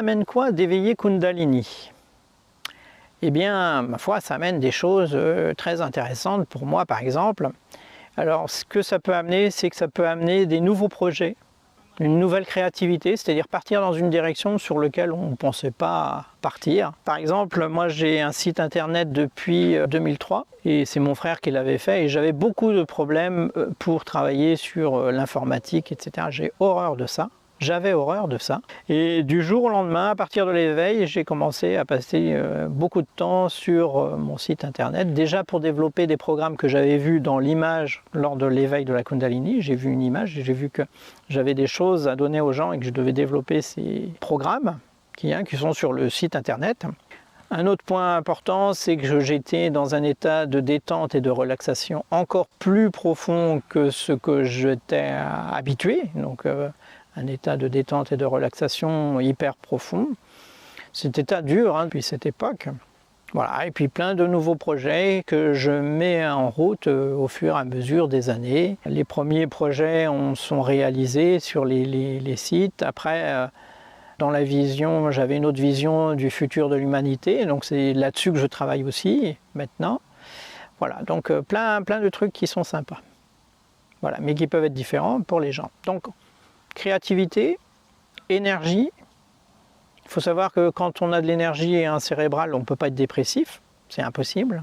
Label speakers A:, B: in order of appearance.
A: amène quoi d'éveiller Kundalini? Eh bien, ma foi, ça amène des choses très intéressantes pour moi, par exemple. Alors, ce que ça peut amener, c'est que ça peut amener des nouveaux projets, une nouvelle créativité, c'est-à-dire partir dans une direction sur laquelle on ne pensait pas partir. Par exemple, moi j'ai un site internet depuis 2003 et c'est mon frère qui l'avait fait et j'avais beaucoup de problèmes pour travailler sur l'informatique, etc. J'ai horreur de ça. J'avais horreur de ça. Et du jour au lendemain, à partir de l'éveil, j'ai commencé à passer beaucoup de temps sur mon site internet. Déjà pour développer des programmes que j'avais vus dans l'image lors de l'éveil de la Kundalini. J'ai vu une image et j'ai vu que j'avais des choses à donner aux gens et que je devais développer ces programmes qui sont sur le site internet. Un autre point important, c'est que j'étais dans un état de détente et de relaxation encore plus profond que ce que j'étais habitué. Donc, un état de détente et de relaxation hyper profond. Cet état dure depuis cette époque. Voilà, et puis plein de nouveaux projets que je mets en route au fur et à mesure des années. Les premiers projets sont réalisés sur les sites. Après, dans la vision, j'avais une autre vision du futur de l'humanité, donc c'est là-dessus que je travaille aussi maintenant. Voilà, donc plein de trucs qui sont sympas. Voilà, mais qui peuvent être différents pour les gens. Donc, créativité, énergie. Il faut savoir que quand on a de l'énergie et un cérébral, on ne peut pas être dépressif, c'est impossible.